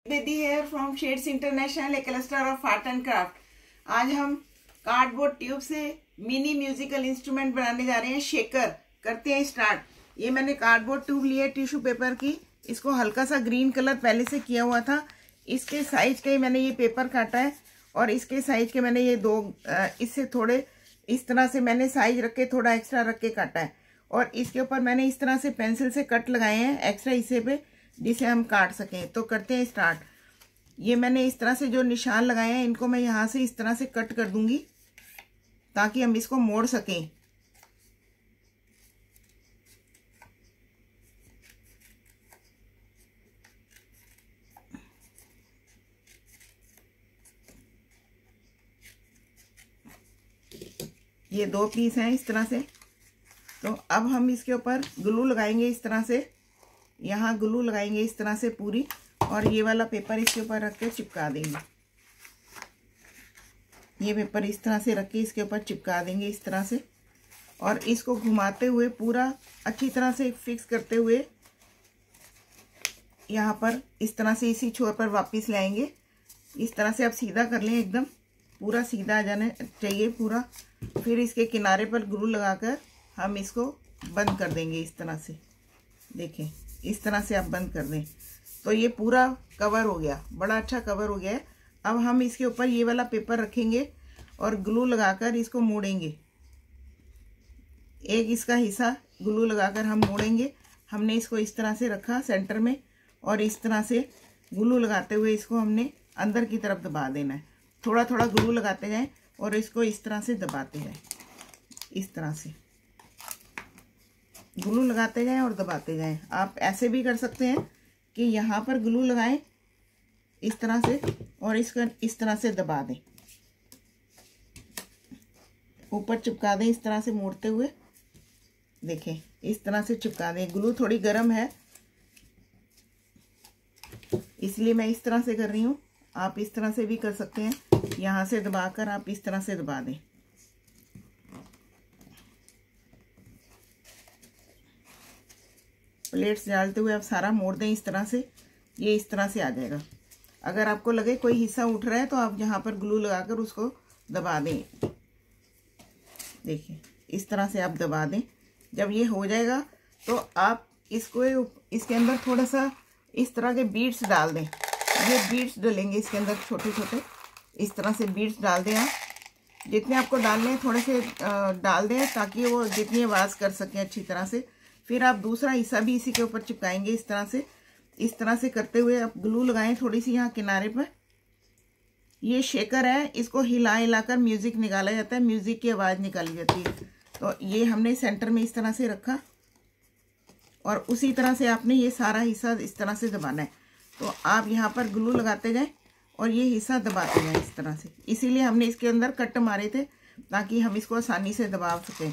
Bedi here from shades international, a cluster of art and craft. आज हम cardboard tube से mini musical instrument बनाने जा रहे हैं। शेकर करते हैं स्टार्ट। ये मैंने कार्डबोर्ड ट्यूब ली है टिश्यू पेपर की। इसको हल्का सा ग्रीन कलर पहले से किया हुआ था। इसके साइज के मैंने ये पेपर काटा है और इसके साइज के मैंने ये इससे थोड़े इस तरह से मैंने साइज रख के थोड़ा एक्स्ट्रा रख के काटा है और इसके ऊपर मैंने इस तरह से पेंसिल से कट लगाए हैं एक्स्ट्रा हिस्से पे, जिसे हम काट सकें। तो करते हैं स्टार्ट। ये मैंने इस तरह से जो निशान लगाए हैं इनको मैं यहाँ से इस तरह से कट कर दूंगी ताकि हम इसको मोड़ सकें। ये 2 पीस हैं इस तरह से। तो अब हम इसके ऊपर ग्लू लगाएंगे इस तरह से, यहाँ ग्लू लगाएंगे इस तरह से पूरी, और ये वाला पेपर इसके ऊपर रख के चिपका देंगे। ये पेपर इस तरह से रख के इसके ऊपर चिपका देंगे इस तरह से, और इसको घुमाते हुए पूरा अच्छी तरह से फिक्स करते हुए यहाँ पर इस तरह से इसी छोर पर वापस लाएंगे। इस तरह से आप सीधा कर लें, एकदम पूरा सीधा आ जाना चाहिए पूरा। फिर इसके किनारे पर ग्लू लगाकर हम इसको बंद कर देंगे इस तरह से। देखें, इस तरह से आप बंद कर दें तो ये पूरा कवर हो गया, बड़ा अच्छा कवर हो गया है। अब हम इसके ऊपर ये वाला पेपर रखेंगे और ग्लू लगाकर इसको मोड़ेंगे। एक इसका हिस्सा ग्लू लगाकर हम मोड़ेंगे। हमने इसको इस तरह से रखा सेंटर में और इस तरह से ग्लू लगाते हुए इसको हमने अंदर की तरफ दबा देना है। थोड़ा थोड़ा ग्लू लगाते जाएं और इसको इस तरह से दबाते जाएं। इस तरह से ग्लू लगाते जाएं और दबाते जाएं। आप ऐसे भी कर सकते हैं कि यहाँ पर ग्लू लगाएं इस तरह से और इसका इस तरह से दबा दें, ऊपर चिपका दें इस तरह से मोड़ते हुए। देखें, इस तरह से चिपका दें। ग्लू थोड़ी गर्म है इसलिए मैं इस तरह से कर रही हूँ। आप इस तरह से भी कर सकते हैं, यहाँ से दबाकर आप इस तरह से दबा दें। प्लेट्स डालते हुए आप सारा मोड़ दें इस तरह से। ये इस तरह से आ जाएगा। अगर आपको लगे कोई हिस्सा उठ रहा है तो आप यहाँ पर ग्लू लगाकर उसको दबा दें। देखिए, इस तरह से आप दबा दें। जब ये हो जाएगा तो आप इसको इसके अंदर थोड़ा सा इस तरह के बीड्स डाल दें। ये बीड्स डलेंगे इसके अंदर, छोटे छोटे इस तरह से बीड्स डाल दें। आप जितने आपको डालने हैं थोड़े से डाल दें ताकि वो जितनी आवाज़ कर सकें अच्छी तरह से। फिर आप दूसरा हिस्सा भी इसी के ऊपर चिपकाएंगे इस तरह से। इस तरह से करते हुए आप ग्लू लगाएं थोड़ी सी यहाँ किनारे पर। ये शेकर है, इसको हिला हिलाकर म्यूजिक निकाला जाता है, म्यूजिक की आवाज़ निकाली जाती है। तो ये हमने सेंटर में इस तरह से रखा और उसी तरह से आपने ये सारा हिस्सा इस तरह से दबाना है। तो आप यहाँ पर ग्लू लगाते जाएं और ये हिस्सा दबाते जाएं इस तरह से। इसीलिए हमने इसके अंदर कट मारे थे ताकि हम इसको आसानी से दबा सकें,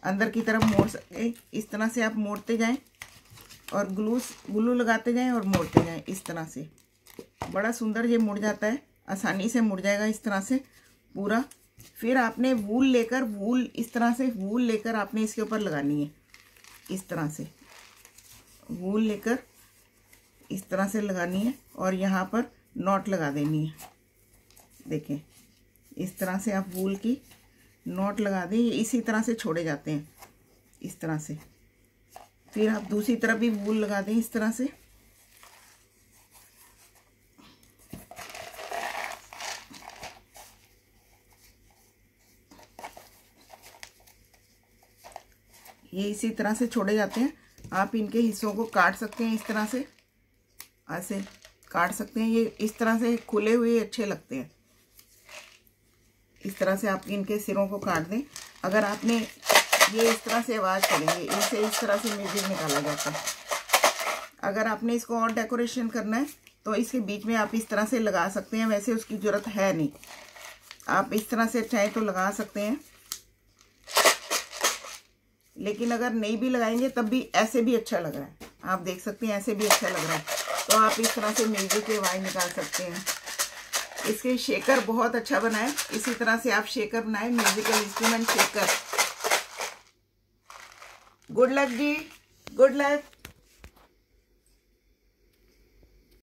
अंदर की तरफ मोड़ सके। इस तरह से आप मोड़ते जाएं और ग्लू लगाते जाएं और मोड़ते जाएं इस तरह से। बड़ा सुंदर ये मुड़ जाता है, आसानी से मुड़ जाएगा इस तरह से पूरा। फिर आपने वूल इस तरह से वूल लेकर आपने इसके ऊपर लगानी है। इस तरह से वूल लेकर इस तरह से लगानी है और यहाँ पर नॉट लगा देनी है। देखें, इस तरह से आप वूल की नॉट लगा दें। ये इसी तरह से छोड़े जाते हैं इस तरह से। फिर आप दूसरी तरफ भी वूल लगा दें इस तरह से। ये इसी तरह से छोड़े जाते हैं। आप इनके हिस्सों को काट सकते हैं इस तरह से, ऐसे काट सकते हैं। ये इस तरह से खुले हुए अच्छे लगते हैं। इस तरह से आप इनके सिरों को काट दें। अगर आपने ये इस तरह से आवाज़ करेंगे, इनसे इस तरह से म्यूजिक निकाला जाता है। अगर आपने इसको और डेकोरेशन करना है तो इसके बीच में आप इस तरह से लगा सकते हैं। वैसे उसकी ज़रूरत है नहीं, आप इस तरह से चाहे तो लगा सकते हैं, लेकिन अगर नहीं भी लगाएंगे तब भी ऐसे भी अच्छा लग रहा है। आप देख सकते हैं ऐसे भी अच्छा लग रहा है। तो आप इस तरह से म्यूजिक की आवाज़ निकाल सकते हैं। इसके शेकर बहुत अच्छा बनाए। इसी तरह से आप शेकर बनाए, musical instrument shaker. Good luck जी, गुड लक।